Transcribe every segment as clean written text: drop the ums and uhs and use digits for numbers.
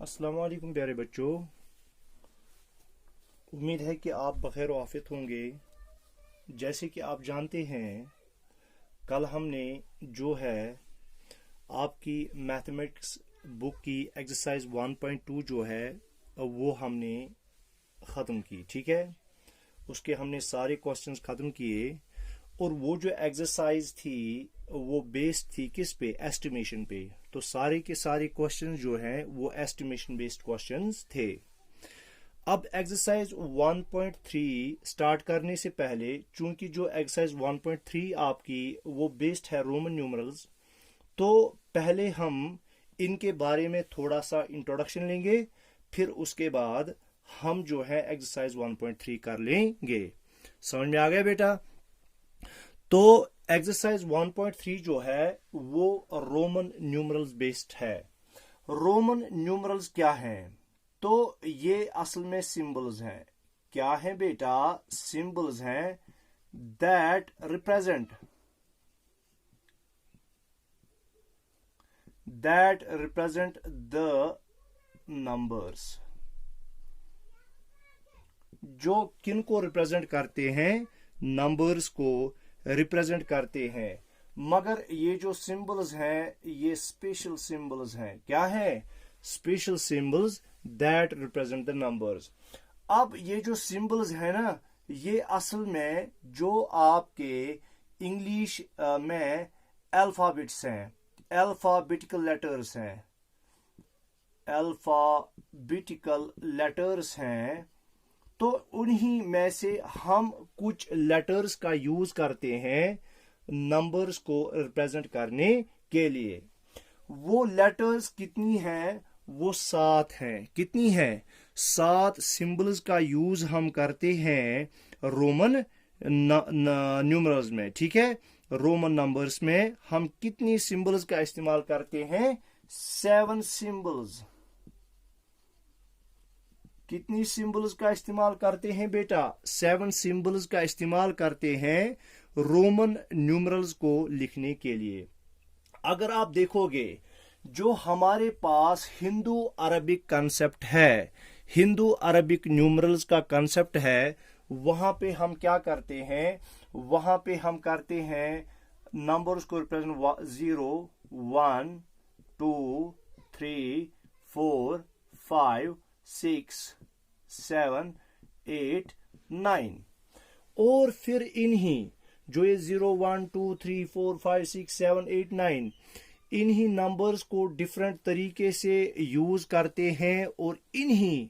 अस्सलाम वालेकुम प्यारे बच्चों। उम्मीद है कि आप बखैर आफियत होंगे। जैसे कि आप जानते हैं, कल हमने जो है आपकी मैथमेटिक्स बुक की एक्सरसाइज 1.2 जो है वो हमने ख़त्म की। ठीक है, उसके हमने सारे क्वेश्चंस ख़त्म किए और वो जो एक्सरसाइज थी वो बेस्ड थी किस पे? एस्टिमेशन पे। तो सारे के सारे क्वेश्चंस जो हैं वो एस्टिमेशन बेस्ड क्वेश्चंस थे। अब एक्सरसाइज 1.3 स्टार्ट करने से पहले, चूंकि जो एक्सरसाइज 1.3 आपकी वो बेस्ड है रोमन न्यूमरल्स, तो पहले हम इनके बारे में थोड़ा सा इंट्रोडक्शन लेंगे, फिर उसके बाद हम जो है एक्सरसाइज 1.3 कर लेंगे। समझ में आ गया बेटा? तो एक्सरसाइज 1.3 जो है वो रोमन न्यूमरल्स बेस्ड है। रोमन न्यूमरल्स क्या हैं? तो ये असल में सिंबल्स हैं। क्या है बेटा? सिंबल्स हैं दैट रिप्रेजेंट द नंबर्स। जो किन को रिप्रेजेंट करते हैं? नंबर्स को रिप्रेजेंट करते हैं। मगर ये जो सिंबल्स हैं ये स्पेशल सिंबल्स हैं। क्या है? Special symbols that represent the numbers. अब ये जो सिंबल्स है ना, ये असल में जो आपके इंग्लिश में अल्फाबेट्स हैं, अल्फाबेटिकल लेटर्स हैं, अल्फाबेटिकल लेटर्स हैं, तो उन्हीं में से हम कुछ लेटर्स का यूज करते हैं नंबर्स को रिप्रेजेंट करने के लिए। वो लेटर्स कितनी हैं? वो 7 हैं। कितनी हैं? 7 सिंबल्स का यूज हम करते हैं रोमन न्यूमरल्स में। ठीक है, रोमन नंबर्स में हम कितनी सिंबल्स का इस्तेमाल करते हैं? 7 सिंबल्स। कितनी सिंबल्स का इस्तेमाल करते हैं बेटा? 7 सिंबल्स का इस्तेमाल करते हैं रोमन न्यूमरल्स को लिखने के लिए। अगर आप देखोगे, जो हमारे पास हिंदू अरबिक कंसेप्ट है, हिंदू अरबिक न्यूमरल्स का कंसेप्ट है, वहां पे हम क्या करते हैं? वहां पे हम करते हैं नंबर्स को रिप्रेजेंट 0 1 2 3 4 5 6 7 8 9। और फिर इन्हीं जो ये 0 1 2 3 4 5 6 7 8 9 इन्हीं नंबर्स को डिफरेंट तरीके से यूज करते हैं और इन्हीं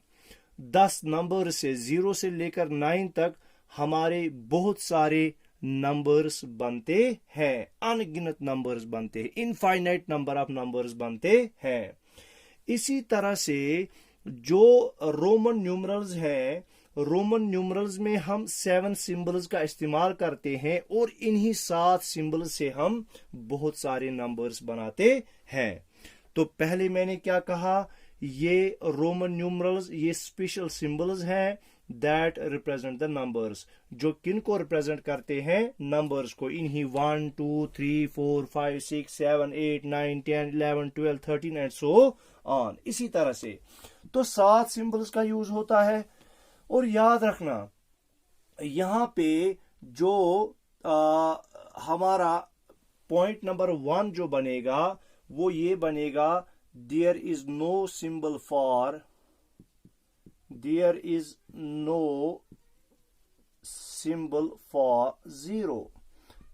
10 नंबर से 0 से लेकर 9 तक हमारे बहुत सारे नंबर्स बनते हैं। अनगिनत नंबर्स बनते हैं, इनफाइनाइट नंबर ऑफ नंबर्स बनते हैं। इसी तरह से जो रोमन न्यूमरल्स हैं, रोमन न्यूमरल्स में हम 7 सिंबल्स का इस्तेमाल करते हैं और इन्हीं 7 सिंबल्स से हम बहुत सारे नंबर्स बनाते हैं। तो पहले मैंने क्या कहा? ये रोमन न्यूमरल्स ये स्पेशल सिंबल्स हैं दैट रिप्रेजेंट द नंबर्स। जो किन को रिप्रेजेंट करते हैं? नंबर्स को। इन्हीं 1 2 3 4 5 6 7 8 9 10 11 12 13 एंड सो ऑन। इसी तरह से तो 7 सिंबल्स का यूज होता है। और याद रखना, यहां पे जो हमारा पॉइंट नंबर 1 जो बनेगा वो ये बनेगा, there is no symbol for zero.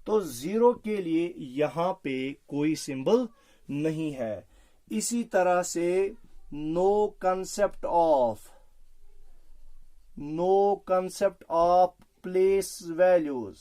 तो जीरो के लिए यहां पे कोई सिंबल नहीं है। इसी तरह से no concept of place values.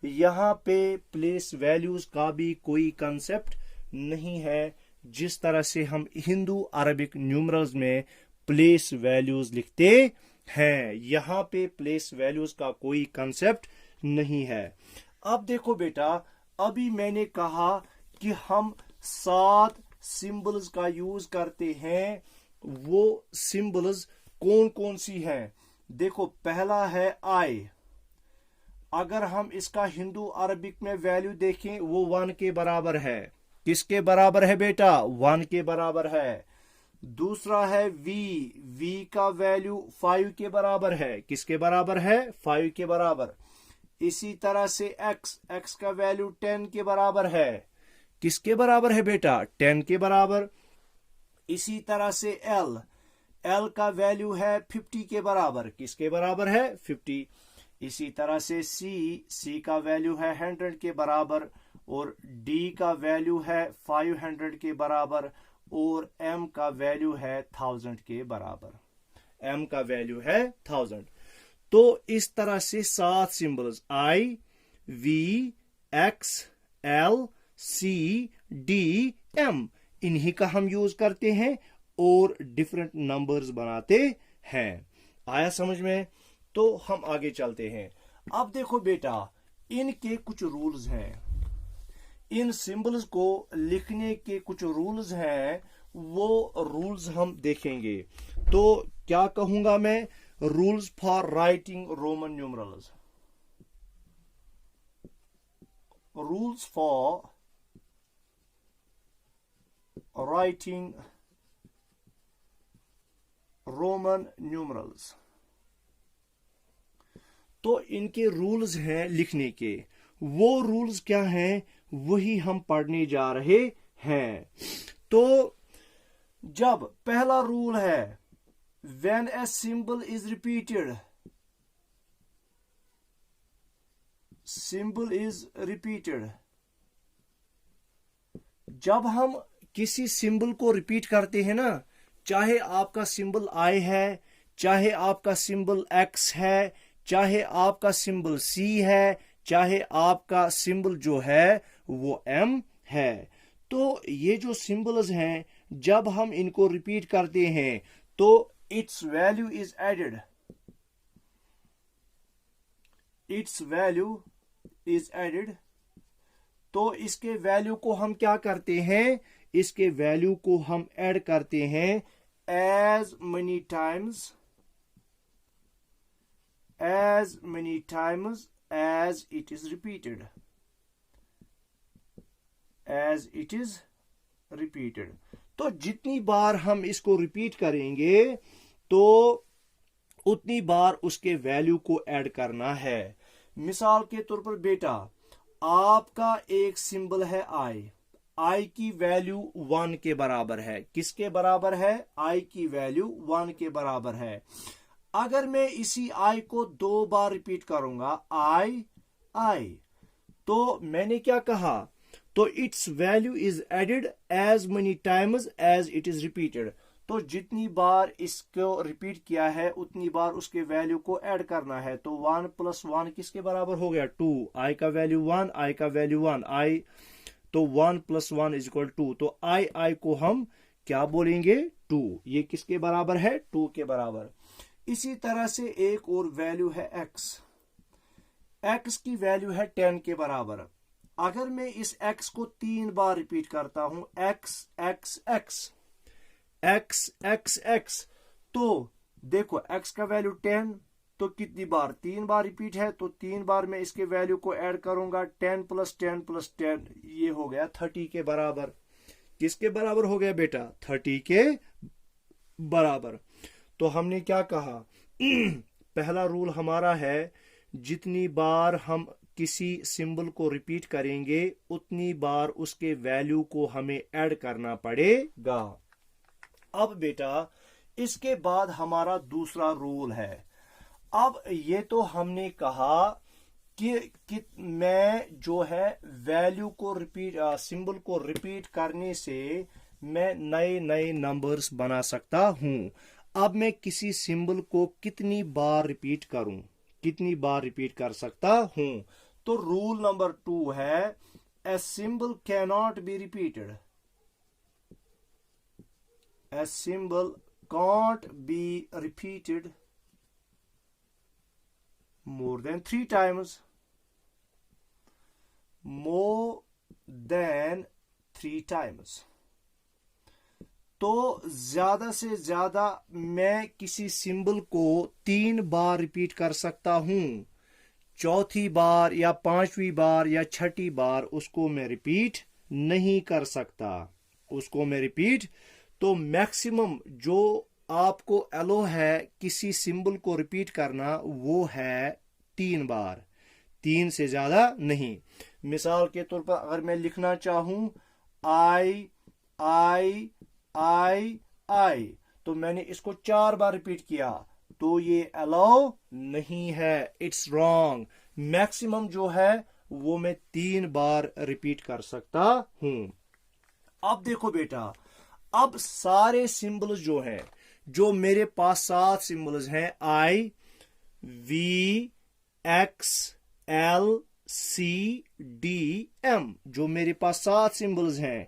यहां पे प्लेस वैल्यूज का भी कोई कंसेप्ट नहीं है। जिस तरह से हम हिंदू अरबिक न्यूमरल्स में प्लेस वैल्यूज लिखते हैं, यहां पे प्लेस वैल्यूज का कोई कंसेप्ट नहीं है। अब देखो बेटा, अभी मैंने कहा कि हम 7 सिंबल्स का यूज करते हैं। वो सिंबल्स कौन कौन सी हैं? देखो, पहला है आई। अगर हम इसका हिंदू अरबिक में वैल्यू देखें वो 1 के बराबर है। किसके बराबर है बेटा? 1 के बराबर है। दूसरा है v, v का वैल्यू 5 के बराबर है। किसके बराबर है? 5 के बराबर। इसी तरह से x, x का वैल्यू 10 के बराबर है। किसके बराबर है बेटा? 10 के बराबर। इसी तरह से l, l का वैल्यू है 50 के बराबर। किसके बराबर है? 50। इसी तरह से c, c का वैल्यू है 100 के बराबर और d का वैल्यू है 500 के बराबर और m का वैल्यू है 1000 के बराबर। m का वैल्यू है 1000। तो इस तरह से 7 symbols I, V, X, L, C, D, M, इन्हीं का हम यूज करते हैं और डिफरेंट नंबर्स बनाते हैं। आया समझ में? तो हम आगे चलते हैं। अब देखो बेटा, इनके कुछ रूल्स हैं। इन सिंबल्स को लिखने के कुछ रूल्स हैं, वो रूल्स हम देखेंगे। तो क्या कहूंगा मैं? Rules for writing Roman numerals. Rules for writing Roman numerals. तो इनके रूल्स हैं लिखने के। वो रूल्स क्या हैं वही हम पढ़ने जा रहे हैं। तो जब पहला रूल है, when a symbol is repeated, symbol is repeated, जब हम किसी सिंबल को रिपीट करते हैं ना, चाहे आपका सिंबल I है, चाहे आपका सिंबल X है, चाहे आपका सिंबल C है, चाहे आपका सिंबल जो है वो M है, तो ये जो सिंबल्स हैं जब हम इनको रिपीट करते हैं तो its value is added, its value is added. तो इसके वैल्यू को हम क्या करते हैं? इसके वैल्यू को हम ऐड करते हैं as many times as it is repeated, as it is repeated। तो जितनी बार हम इसको रिपीट करेंगे तो उतनी बार उसके वैल्यू को ऐड करना है। मिसाल के तौर पर बेटा, आपका एक सिंबल है I की वैल्यू 1 के बराबर है। किसके बराबर है? I की वैल्यू 1 के बराबर है। अगर मैं इसी I को 2 बार रिपीट करूंगा, I, तो मैंने क्या कहा? तो its value is added as many times as it is repeated. तो जितनी बार इसको रिपीट किया है उतनी बार उसके वैल्यू को ऐड करना है। तो 1 + 1 किसके बराबर हो गया? 2। I का वैल्यू 1, I का वैल्यू 1, I, तो 1 + 1 = 2। तो I को हम क्या बोलेंगे? 2। ये किसके बराबर है? 2 के बराबर। इसी तरह से एक और वैल्यू है x की वैल्यू है 10 के बराबर। अगर मैं इस x को 3 बार रिपीट करता हूं, x, तो देखो x का वैल्यू 10, तो कितनी बार? 3 बार रिपीट है, तो 3 बार मैं इसके वैल्यू को ऐड करूंगा। 10 + 10 + 10, ये हो गया 30 के बराबर। किसके बराबर हो गया बेटा? 30 के बराबर। तो हमने क्या कहा? पहला रूल हमारा है, जितनी बार हम किसी सिंबल को रिपीट करेंगे उतनी बार उसके वैल्यू को हमें ऐड करना पड़ेगा। अब बेटा इसके बाद हमारा दूसरा रूल है। अब ये तो हमने कहा कि मैं जो है वैल्यू को रिपीट, सिंबल को रिपीट करने से मैं नए नए नंबर्स बना सकता हूं। अब मैं किसी सिंबल को कितनी बार रिपीट करूं, कितनी बार रिपीट कर सकता हूं? तो रूल नंबर 2 है, a symbol cannot be repeated, a symbol can't be repeated more than 3 times, more than 3 times। तो ज्यादा से ज्यादा मैं किसी सिंबल को 3 बार रिपीट कर सकता हूं। चौथी बार या 5वीं बार या 6ठी बार उसको मैं रिपीट नहीं कर सकता। उसको मैं रिपीट, तो मैक्सिमम जो आपको अलो है किसी सिंबल को रिपीट करना वो है 3 बार, 3 से ज्यादा नहीं। मिसाल के तौर पर अगर मैं लिखना चाहूं आई आई आई आई, तो मैंने इसको 4 बार रिपीट किया, तो ये अलाउ नहीं है, इट्स रॉन्ग। मैक्सिमम जो है वो मैं 3 बार रिपीट कर सकता हूं। अब देखो बेटा, अब सारे सिंबल्स जो हैं, जो मेरे पास 7 सिंबल्स हैं, I V X L C D M, जो मेरे पास 7 सिंबल्स हैं,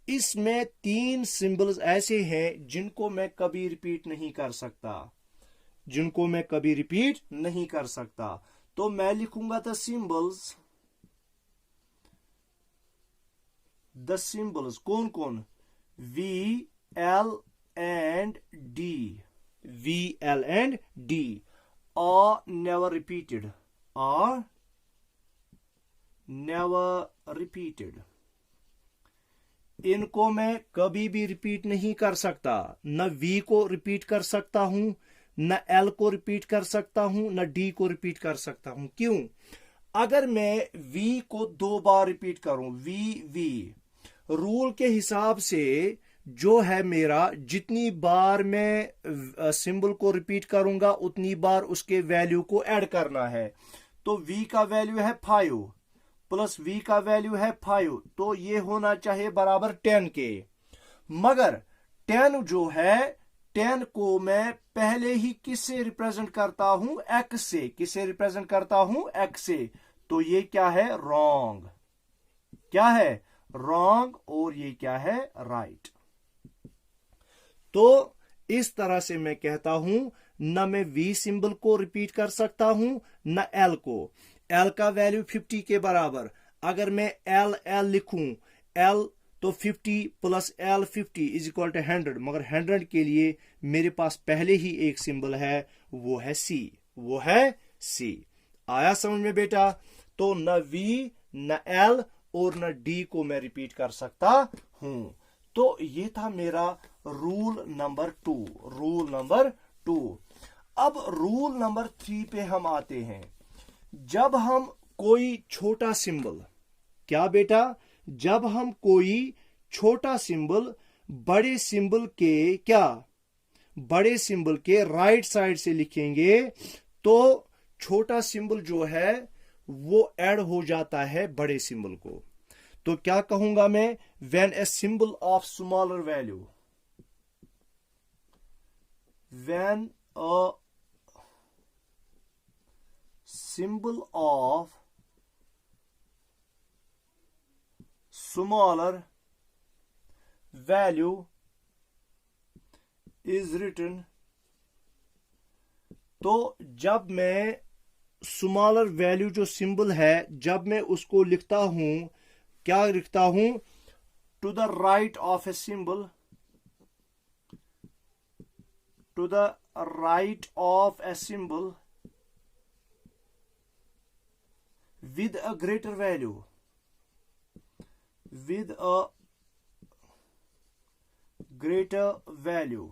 इसमें 3 सिंबल्स ऐसे हैं जिनको मैं कभी रिपीट नहीं कर सकता, जिनको मैं कभी रिपीट नहीं कर सकता। तो मैं लिखूंगा द सिंबल्स कौन कौन, V L and D, V L and D are never repeated, are never repeated. इनको मैं कभी भी रिपीट नहीं कर सकता, न V को रिपीट कर सकता हूं, न L को रिपीट कर सकता हूं, न D को रिपीट कर सकता हूं। क्यों? अगर मैं V को 2 बार रिपीट करूं, V रूल के हिसाब से जो है मेरा, जितनी बार मैं सिंबल को रिपीट करूंगा उतनी बार उसके वैल्यू को ऐड करना है। तो V का वैल्यू है 5 प्लस V का वैल्यू है 5, तो ये होना चाहिए बराबर 10 के। मगर 10 जो है, 10 को मैं पहले ही किससे रिप्रेजेंट करता हूं, x से। किससे रिप्रेजेंट करता हूं, x से। तो ये क्या है, रॉन्ग। क्या है, रॉन्ग। और ये क्या है, राइट। तो इस तरह से मैं कहता हूं, न मैं V सिंबल को रिपीट कर सकता हूं, न L को। L का वैल्यू 50 के बराबर, अगर मैं L लिखूं, L तो 50 plus L 50 is equal to 100, मगर 100 के लिए मेरे पास पहले ही एक सिंबल है, वो है C, वो है C। आया समझ में बेटा? तो न V न L और न D को मैं रिपीट कर सकता हूं। तो ये था मेरा रूल नंबर 2, रूल नंबर 2। अब रूल नंबर 3 पे हम आते हैं। जब हम कोई छोटा सिंबल, क्या बेटा, जब हम कोई छोटा सिंबल बड़े सिंबल के, क्या, बड़े सिंबल के राइट साइड से लिखेंगे, तो छोटा सिंबल जो है वो ऐड हो जाता है बड़े सिंबल को। तो क्या कहूंगा मैं, when a symbol of smaller value, when a symbol of smaller value is written, तो जब मैं स्मॉलर वैल्यू जो सिंबल है, जब मैं उसको लिखता हूं, क्या लिखता हूं, to the right of a symbol, to the right of a symbol with a greater value, with a greater value।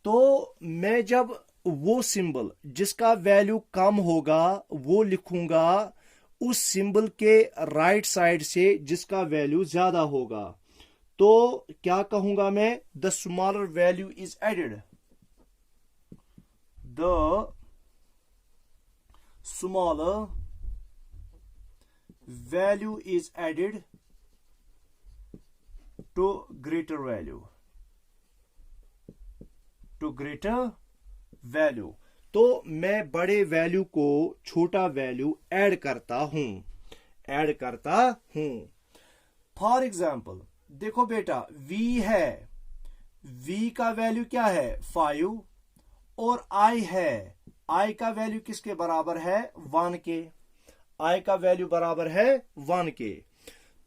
तो मैं जब वो सिंबल जिसका वैल्यू कम होगा वो लिखूंगा उस सिंबल के राइट साइड से जिसका वैल्यू ज्यादा होगा। तो क्या कहूंगा मैं, the smaller value is added, the smaller value is added to greater value, to greater value। तो मैं बड़े वैल्यू को छोटा वैल्यू ऐड करता हूं, ऐड करता हूं। फॉर एग्जाम्पल देखो बेटा, V है, V का वैल्यू क्या है, 5, और I है, I का वैल्यू किसके बराबर है, 1 के। I का वैल्यू बराबर है 1 के।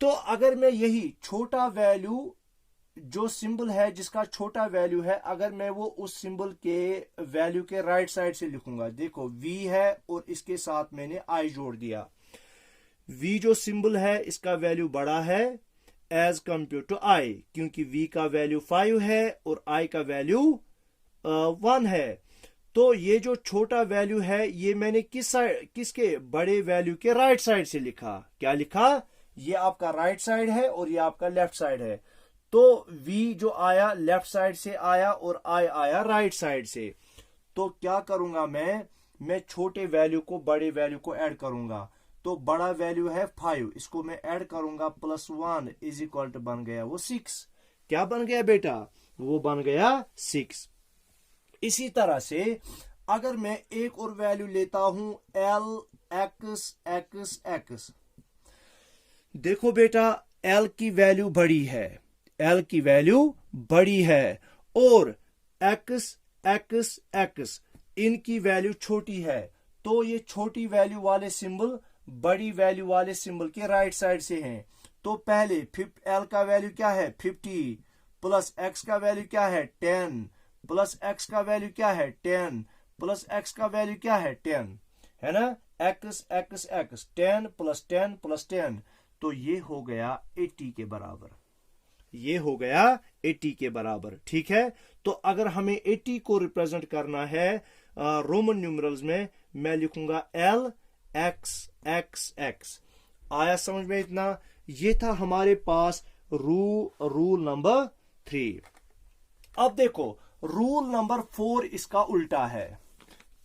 तो अगर मैं यही छोटा वैल्यू, जो सिंबल है जिसका छोटा वैल्यू है, अगर मैं वो उस सिंबल के वैल्यू के राइट साइड से लिखूंगा, देखो V है और इसके साथ मैंने I जोड़ दिया, v जो सिंबल है इसका वैल्यू बड़ा है एज कंपेयर टू i, क्योंकि v का वैल्यू 5 है और i का वैल्यू 1 है। तो ये जो छोटा वैल्यू है ये मैंने किसके बड़े वैल्यू के राइट साइड से लिखा। क्या लिखा? ये आपका राइट साइड है और ये आपका लेफ्ट साइड है। तो v जो आया लेफ्ट साइड से आया और i आया राइट साइड से। तो क्या करूंगा मैं छोटे वैल्यू को बड़े वैल्यू को ऐड करूंगा। तो बड़ा वैल्यू है 5, इसको मैं ऐड करूंगा +1 इज इक्वल टू बन गया वो 6। क्या बन गया बेटा? वो बन गया 6। इसी तरह से अगर मैं एक और वैल्यू लेता हूं l(x)(x)(x), देखो बेटा l की वैल्यू बड़ी है, l की वैल्यू बड़ी है और x इनकी वैल्यू छोटी है। तो ये छोटी वैल्यू वाले सिंबल बड़ी वैल्यू वाले सिंबल के राइट साइड से हैं। तो पहले l का वैल्यू क्या है 50 प्लस x का वैल्यू क्या है 10 प्लस x का वैल्यू क्या है 10 प्लस x का वैल्यू क्या है 10, है ना। x 10 प्लस 10 प्लस 10, तो ये हो गया 80 के बराबर। ये हो गया 80 के बराबर, ठीक है। तो अगर हमें 80 को रिप्रेजेंट करना है रोमन न्यूमरल्स में, मैं लिखूंगा l(x)(x)(x). आया समझ में इतना? ये था हमारे पास रूल नंबर 3। अब देखो रूल नंबर 4 इसका उल्टा है।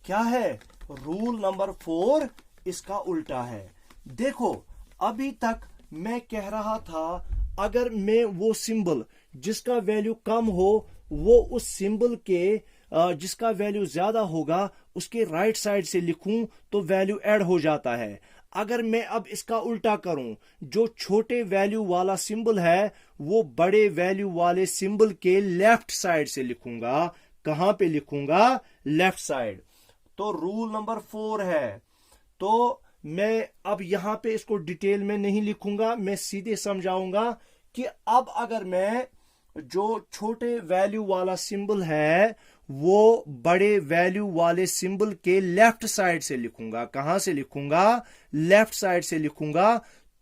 क्या है? रूल नंबर 4 इसका उल्टा है। देखो अभी तक मैं कह रहा था अगर मैं वो सिंबल जिसका वैल्यू कम हो वो उस सिंबल के जिसका वैल्यू ज्यादा होगा उसके राइट साइड से लिखूं तो वैल्यू ऐड हो जाता है। अगर मैं अब इसका उल्टा करूं, जो छोटे वैल्यू वाला सिंबल है वो बड़े वैल्यू वाले सिंबल के लेफ्ट साइड से लिखूंगा। कहां पे लिखूंगा? Left side. तो रूल नंबर 4 है। तो मैं अब यहां पे इसको डिटेल में नहीं लिखूंगा, मैं सीधे समझाऊंगा कि अब अगर मैं जो छोटे वैल्यू वाला सिंबल है वो बड़े वैल्यू वाले सिंबल के लेफ्ट साइड से लिखूंगा। कहां से लिखूंगा? लेफ्ट साइड से लिखूंगा।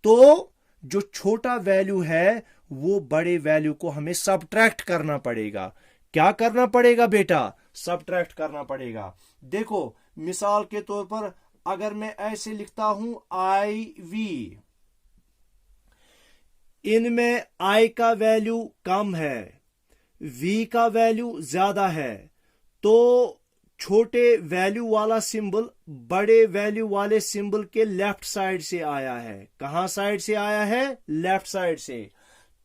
तो जो छोटा वैल्यू है वो बड़े वैल्यू को हमें सबट्रैक्ट करना पड़ेगा। क्या करना पड़ेगा बेटा? सबट्रैक्ट करना पड़ेगा। देखो मिसाल के तौर पर अगर मैं ऐसे लिखता हूं IV, इनमें I का वैल्यू कम है, V का वैल्यू ज्यादा है, तो छोटे वैल्यू वाला सिंबल बड़े वैल्यू वाले सिंबल के लेफ्ट साइड से आया है। कहां साइड से आया है? लेफ्ट साइड से।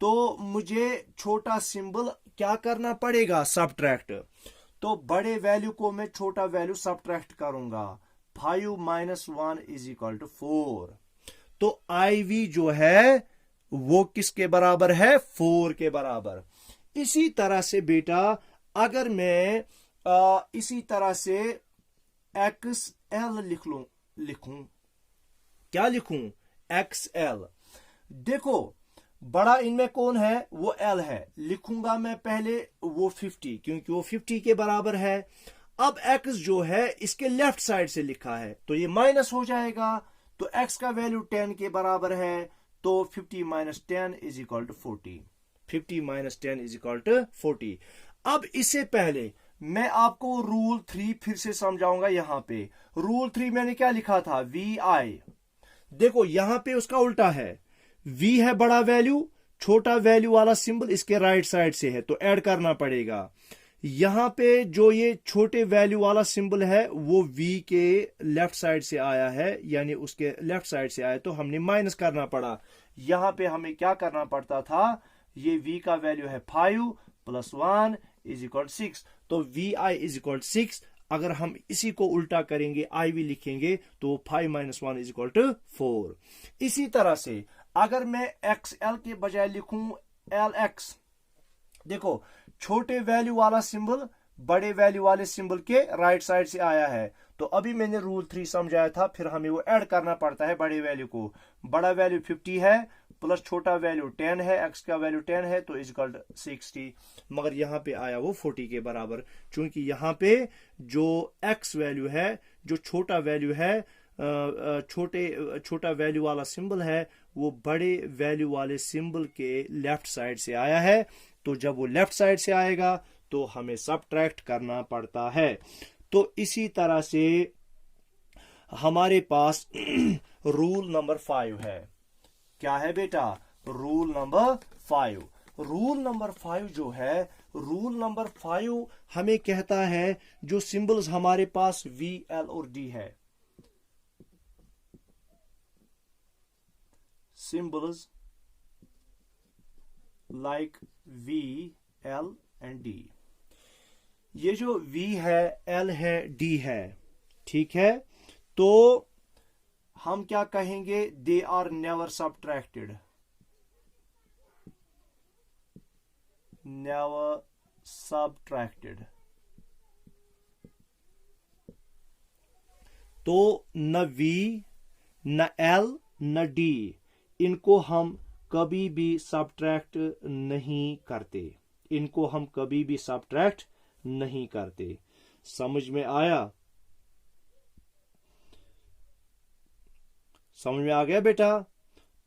तो मुझे छोटा सिंबल क्या करना पड़ेगा? सबट्रैक्ट। तो बड़े वैल्यू को मैं छोटा वैल्यू सबट्रैक्ट करूंगा। 5 - 1 = 4। तो IV जो है वो किसके बराबर है? 4 के बराबर। इसी तरह से बेटा अगर मैं इसी तरह से XL लिखूं, क्या लिखूं? XL। देखो बड़ा इनमें कौन है? वो L है। लिखूंगा मैं पहले वो 50, क्योंकि वो 50 के बराबर है। अब x जो है इसके लेफ्ट साइड से लिखा है तो ये माइनस हो जाएगा। तो x का वैल्यू 10 के बराबर है, तो 50 - 10 = 40। 50 - 10 = 40। अब इससे पहले मैं आपको रूल 3 फिर से समझाऊंगा। यहां पे रूल 3 मैंने क्या लिखा था? VI। देखो यहां पे उसका उल्टा है। V है बड़ा वैल्यू, छोटा वैल्यू वाला सिंबल इसके राइट साइड से है तो ऐड करना पड़ेगा। यहां पे जो ये छोटे वैल्यू वाला सिंबल है वो V के लेफ्ट साइड से आया है, यानी उसके लेफ्ट साइड से आया, तो हमने माइनस करना पड़ा। यहां पे हमें क्या करना पड़ता था? ये V का वैल्यू है 5 + 1 = 6। तो VI = 6। अगर हम इसी को उल्टा करेंगे IV लिखेंगे तो 5 - 1 = 4। इसी तरह से अगर मैं XL के बजाय लिखूं LX, देखो छोटे वैल्यू वाला सिंबल बड़े वैल्यू वाले सिंबल के राइट साइड से आया है। तो अभी मैंने रूल 3 समझाया था, फिर हमें वो ऐड करना पड़ता है बड़े वैल्यू को। बड़ा वैल्यू 50 है प्लस छोटा वैल्यू 10 है, x का वैल्यू 10 है तो = 60। मगर यहां पे आया वो 40 के बराबर, क्योंकि यहां पे जो x वैल्यू है, जो छोटा वैल्यू है छोटा वैल्यू वाला सिंबल है वो बड़े वैल्यू वाले सिंबल के लेफ्ट साइड से आया है, तो जब वो लेफ्ट साइड से आएगा तो हमें सबट्रैक्ट करना पड़ता है। तो इसी तरह से हमारे पास रूल नंबर 5 है। क्या है बेटा? Rule number 5। रूल नंबर 5 जो है, रूल नंबर 5 हमें कहता है जो सिंबल्स हमारे पास V, L और D है, symbols like V, L and D, ये जो V है, L है, D है, ठीक है, तो हम क्या कहेंगे? They are never subtracted, never subtracted. तो न V, न L, न D, इनको हम कभी भी सबट्रैक्ट नहीं करते, इनको हम कभी भी सबट्रैक्ट नहीं करते। समझ में आया? समझ में आ गया बेटा?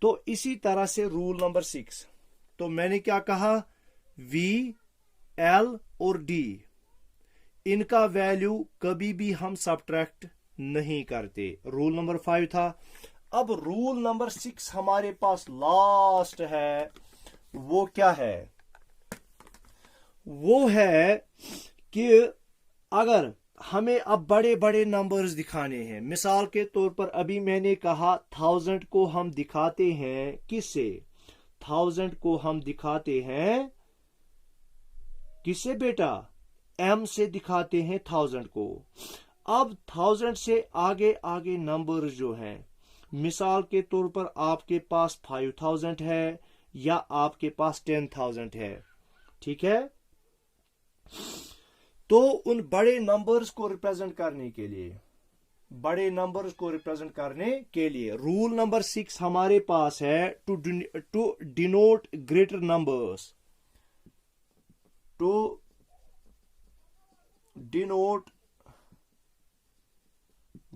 तो इसी तरह से रूल नंबर 6, तो मैंने क्या कहा? V, L और D, इनका वैल्यू कभी भी हम सबट्रैक्ट नहीं करते। रूल नंबर 5 था। अब रूल नंबर 6 हमारे पास लास्ट है। वो क्या है? वो है कि अगर हमें अब बड़े बड़े नंबर्स दिखाने हैं, मिसाल के तौर पर अभी मैंने कहा 1000 को हम दिखाते हैं किससे? 1000 को हम दिखाते हैं किससे बेटा? M से दिखाते हैं 1000 को। अब 1000 से आगे आगे नंबर्स जो हैं, मिसाल के तौर पर आपके पास 5000 है या आपके पास 10,000 है, ठीक है? तो उन बड़े नंबर्स को रिप्रेजेंट करने के लिए, बड़े नंबर्स को रिप्रेजेंट करने के लिए रूल नंबर 6 हमारे पास है to denote greater numbers, to denote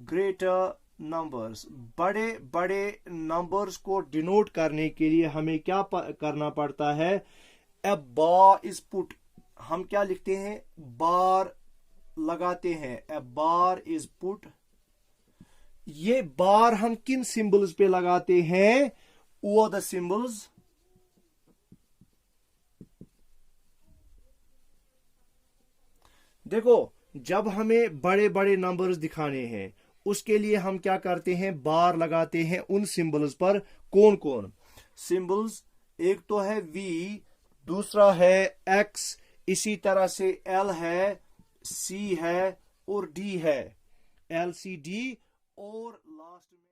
greater numbers. बड़े बड़े नंबर्स को डिनोट करने के लिए हमें क्या करना पड़ता है? ए बार इज पुट, हम क्या लिखते हैं? बार लगाते हैं। ए बार इज पुट। ये बार हम किन सिंबल्स पे लगाते हैं? ओवर द सिंबल्स, देखो जब हमें बड़े बड़े नंबर्स दिखाने हैं उसके लिए हम क्या करते हैं? बार लगाते हैं उन सिंबल्स पर। कौन कौन सिंबल्स? एक तो है V, दूसरा है X, इसी तरह से L है, C है और D है, LCD, और लास्ट में